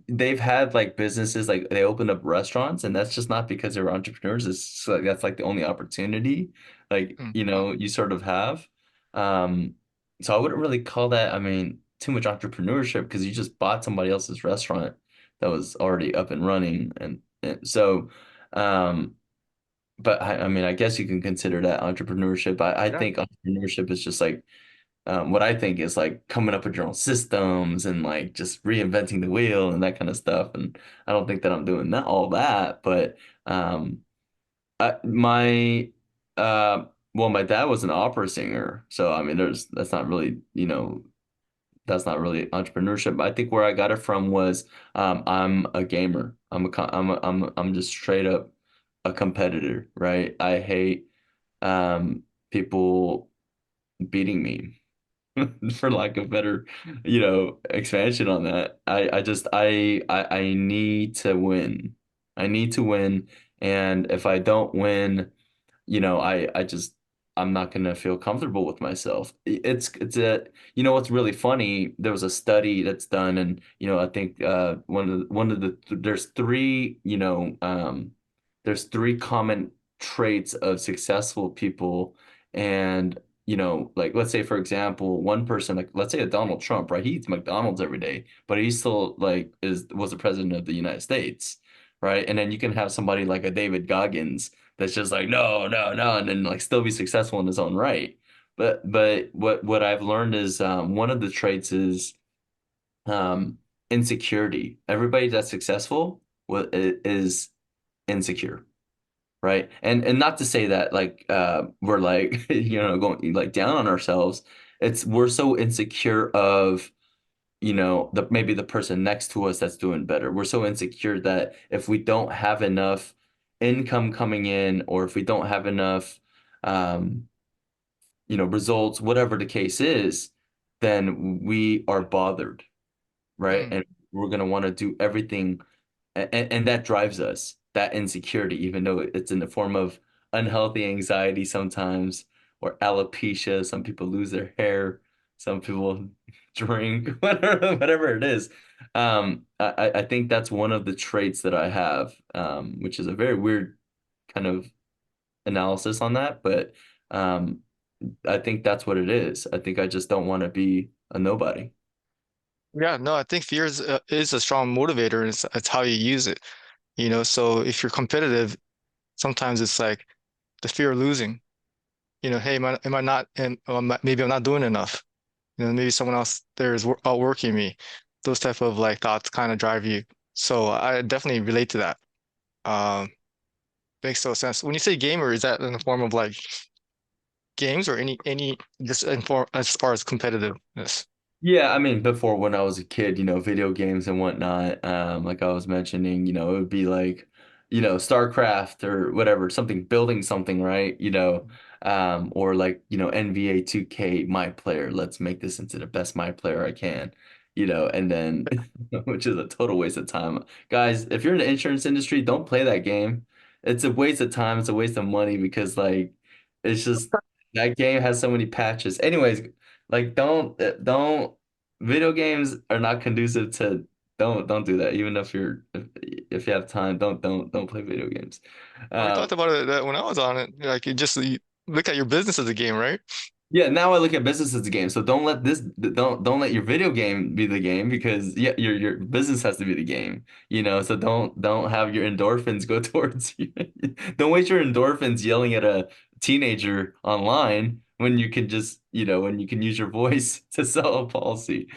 they've had like businesses, like they opened up restaurants, and that's just not because they're entrepreneurs. It's just, like that's like the only opportunity, like, Mm. you sort of have. Um, so I wouldn't really call that, I mean, too much entrepreneurship because you just bought somebody else's restaurant that was already up and running. And so, um, but I mean, I guess you can consider that entrepreneurship. I Yeah. think entrepreneurship is just like what I think is like coming up with your own systems and like just reinventing the wheel and that kind of stuff. And I don't think that I'm doing that all that, but um, my well, my dad was an opera singer, so I mean, that's not really that's not really entrepreneurship. I think where I got it from was I'm a gamer. I'm just straight up a competitor, right? I hate people beating me. For lack of better, expansion on that. I just I need to win. I need to win. And if I don't win, I just I'm not gonna feel comfortable with myself. It's a what's really funny, there was a study that's done and I think one of the there's three common traits of successful people and like let's say for example, one person like let's say a Donald Trump, right? He eats McDonald's every day, but he still like is was the president of the United States, right? And then you can have somebody like a David Goggins that's just like no, no, no, and then like still be successful in his own right. But what I've learned is one of the traits is um, insecurity. Everybody that's successful is insecure, right? And not to say that like we're like going like down on ourselves. It's we're so insecure of the maybe the person next to us that's doing better. We're so insecure that if we don't have enough income coming in or if we don't have enough um results, whatever the case is, then we are bothered, right? Mm, And we're going to want to do everything. And that drives us, that insecurity, even though it's in the form of unhealthy anxiety sometimes, or alopecia. Some people lose their hair, some people drink, whatever it is. I think that's one of the traits that I have, which is a very weird kind of analysis on that, but um, I think that's what it is. I think I just don't want to be a nobody. yeah, no, I think fear is a strong motivator, and it's how you use it. So if you're competitive, sometimes it's like the fear of losing. Hey, am I not, and maybe I'm not doing enough. Maybe someone else there is outworking me. Those type of like thoughts kind of drive you. So I definitely relate to that. Um, Makes no sense. When you say gamer, is that in the form of like games or any just in form as far as competitiveness? Yeah, I mean, before when I was a kid, video games and whatnot, like I was mentioning, it would be like, StarCraft or whatever, something building something, right? Or like, NBA 2K, my player, let's make this into the best my player I can, and then, which is a total waste of time. Guys, if you're in the insurance industry, don't play that game. It's a waste of time, it's a waste of money because like, it's just that game has so many patches. Anyways, like don't video games are not conducive to don't do that. Even if you have time, don't play video games. We talked Um about it that when I was on it. Like you look at your business as a game, right? Yeah, now I look at business as a game. So don't let your video game be the game because yeah, your business has to be the game. So don't have your endorphins go towards you. Don't waste your endorphins yelling at a teenager online when you can just, when you can use your voice to sell a policy,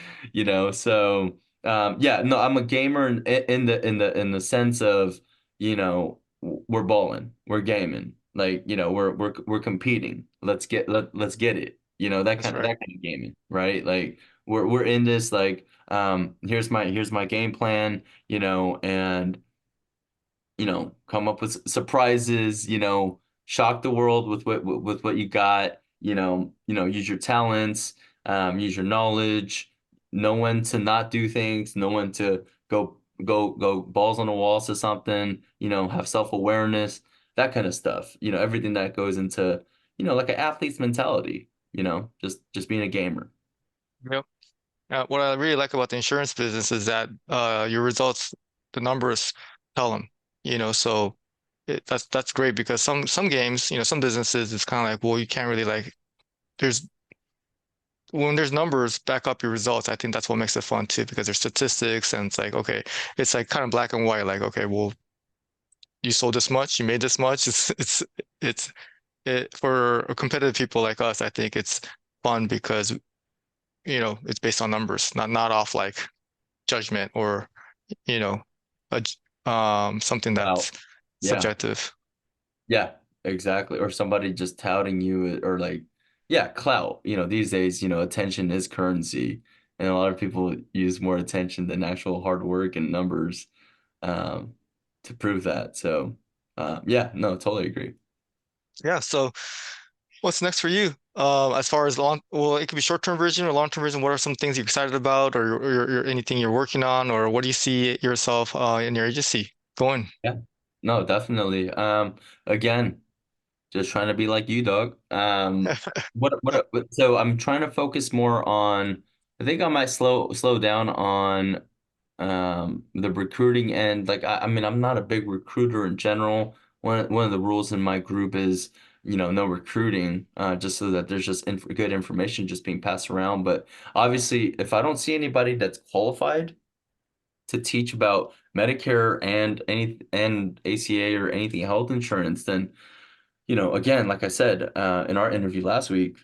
So yeah, no, I'm a gamer in the sense of, we're balling, we're gaming. Like, we're competing. Let's get it. That That's kind of right. that kind of gaming, right? Like we're in this like here's my game plan, and come up with surprises, shock the world with what you got, use your talents, use your knowledge, know when to not do things, know when to go balls on the walls to something, have self-awareness, that kind of stuff. Everything that goes into, like an athlete's mentality, just being a gamer. Yep. What I really like about the insurance business is that your results, the numbers tell them. So that's great because some games, some businesses, it's kind of like, well, you can't really like there's when there's numbers back up your results. I think that's what makes it fun too because there's statistics and it's like okay, it's like kind of black and white. Like okay, well, you sold this much, you made this much. It's for competitive people like us. I think it's fun because it's based on numbers, not off like judgment or you know, something that's Wow. Yeah. subjective. Yeah, exactly. Or somebody just touting you or like, yeah, clout. These days, attention is currency. And a lot of people use more attention than actual hard work and numbers um, to prove that. So, yeah, no, totally agree. Yeah. So what's next for you? As far as well, it could be short-term vision or long-term vision. What are some things you're excited about, or anything you're working on, or what do you see yourself in your agency going? Yeah, no, definitely. Again, just trying to be like you, dog. So I'm trying to focus more on, I think I might slow down on the recruiting end. Like I mean I'm not a big recruiter in general. One of the rules in my group is no recruiting, just so that there's just good information just being passed around. But obviously, if I don't see anybody that's qualified to teach about Medicare and ACA or anything health insurance, then, again, like I said, in our interview last week,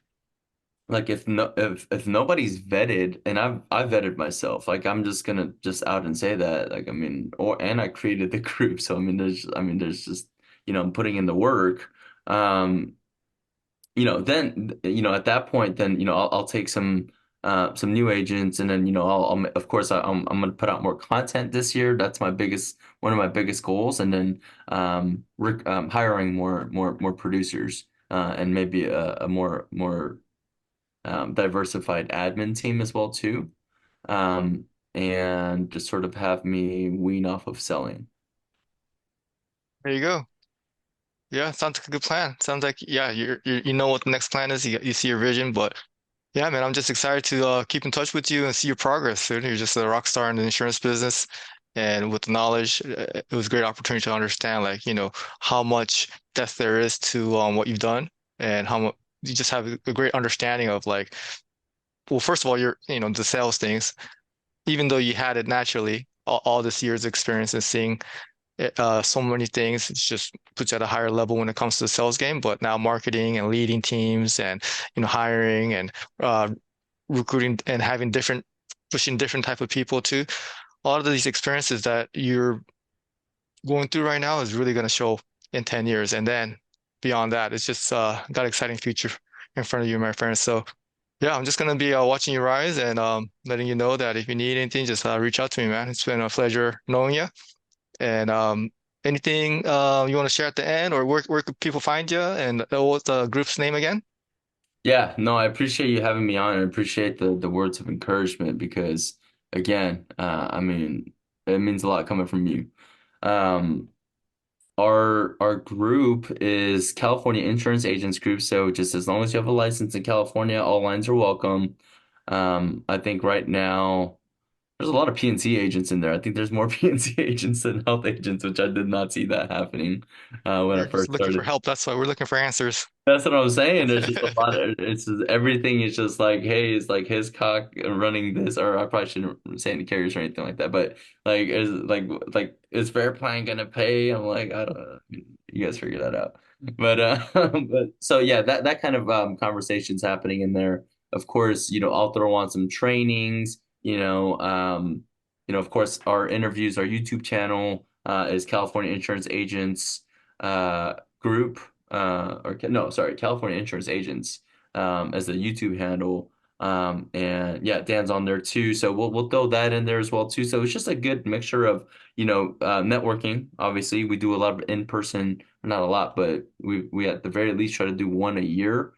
like if nobody's vetted, and I've vetted myself, like I'm just gonna just out and say that, like I mean, and I created the group, so I mean there's just, I'm putting in the work. Um, then, at that point, then, I'll take some new agents, and then, I'll of course I'm going to put out more content this year. That's one of my biggest goals, and then hiring more producers, and maybe a more diversified admin team as well too. And just sort of have me wean off of selling. There you go. Yeah, sounds like a good plan. Sounds like yeah, you know what the next plan is. You see your vision, but yeah, man, I'm just excited to keep in touch with you and see your progress, dude. You're just a rock star in the insurance business, and with the knowledge, it was a great opportunity to understand, like, how much depth there is to what you've done, and how much you just have a great understanding of, like, well, first of all, the sales things, even though you had it naturally, all this years experience and seeing so many things. It's just puts you at a higher level when it comes to the sales game. But now marketing and leading teams and hiring and uh, recruiting and having pushing different type of people too. A lot of these experiences that you're going through right now is really going to show in 10 years. And then beyond that, it's just got an exciting future in front of you, my friend. So yeah, I'm just going to be watching you rise and letting you know that if you need anything, just reach out to me, man. It's been a pleasure knowing you. And anything you want to share at the end, or where could people find you? And what's the group's name again? Yeah, no, I appreciate you having me on. I appreciate the words of encouragement because, again, I mean, it means a lot coming from you. Um, our group is California Insurance Agents Group, so just as long as you have a license in California, all lines are welcome. I think right now there's a lot of PNC agents in there. I think there's more PNC agents than health agents, which I did not see that happening when I We're just first looking for started. help. That's why we're looking for answers. That's what I'm saying. There's just a lot of it's just, everything is just like, hey, it's like his cock running this, or I probably shouldn't say any carriers or anything like that, but is Fair Plan gonna pay? I'm like, I don't know. You guys figure that out. But but so yeah, that kind of conversations happening in there. Of course, I'll throw on some trainings, of course our interviews, our YouTube channel is California Insurance Agents group, or no, sorry, California Insurance Agents, as the YouTube handle. And yeah, Dan's on there too. So we'll throw that in there as well too. So it's just a good mixture of, networking. Obviously, we do a lot of in-person, not a lot, but we at the very least try to do one a year.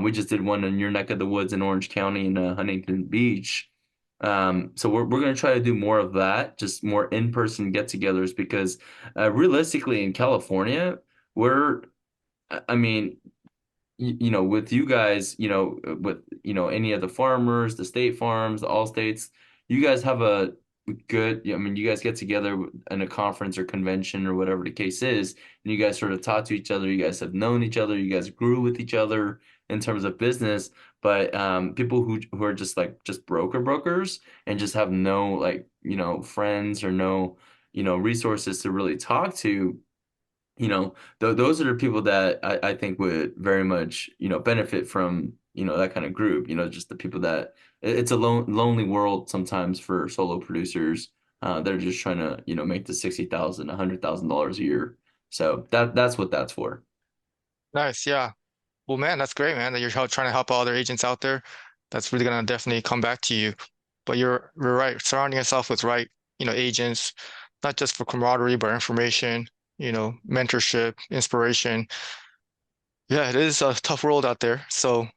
We just did one in your neck of the woods in Orange County in Huntington Beach. So we're going to try to do more of that, just more in-person get-togethers because realistically in California, we're I mean, with you guys, with any of the farmers, the state farms, the all states, you guys have a good, I mean, you guys get together in a conference or convention or whatever the case is, and you guys sort of talk to each other. You guys have known each other. You guys grew with each other in terms of business. But people who are just like just brokers and just have no like friends or no resources to really talk to, those are the people that I think would very much, benefit from, that kind of group, just the people that it's a lonely world sometimes for solo producers that are just trying to, make the 60,000, $100,000 a year. So that's what that's for. Nice, yeah. Well, man, that's great, man, that you're trying to help other agents out there. That's really gonna definitely come back to you. But you're right. Surrounding yourself with right, agents, not just for camaraderie, but information, mentorship, inspiration. Yeah, it is a tough world out there. So,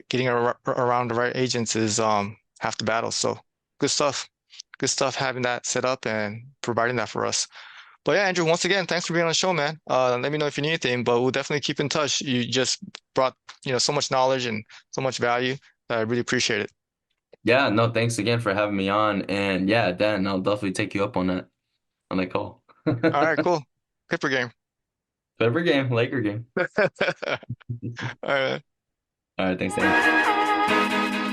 getting around the right agents is half the battle. So, good stuff. Good stuff having that set up and providing that for us. But yeah, Andrew, once again, thanks for being on the show, man. Let me know if you need anything, but we'll definitely keep in touch. You just brought, so much knowledge and so much value. I really appreciate it. Yeah, no, thanks again for having me on. And yeah, Dan, I'll definitely take you up on that call. All right, cool. Clipper game. Favorite game, Laker game. All right. All right, thanks, Dan.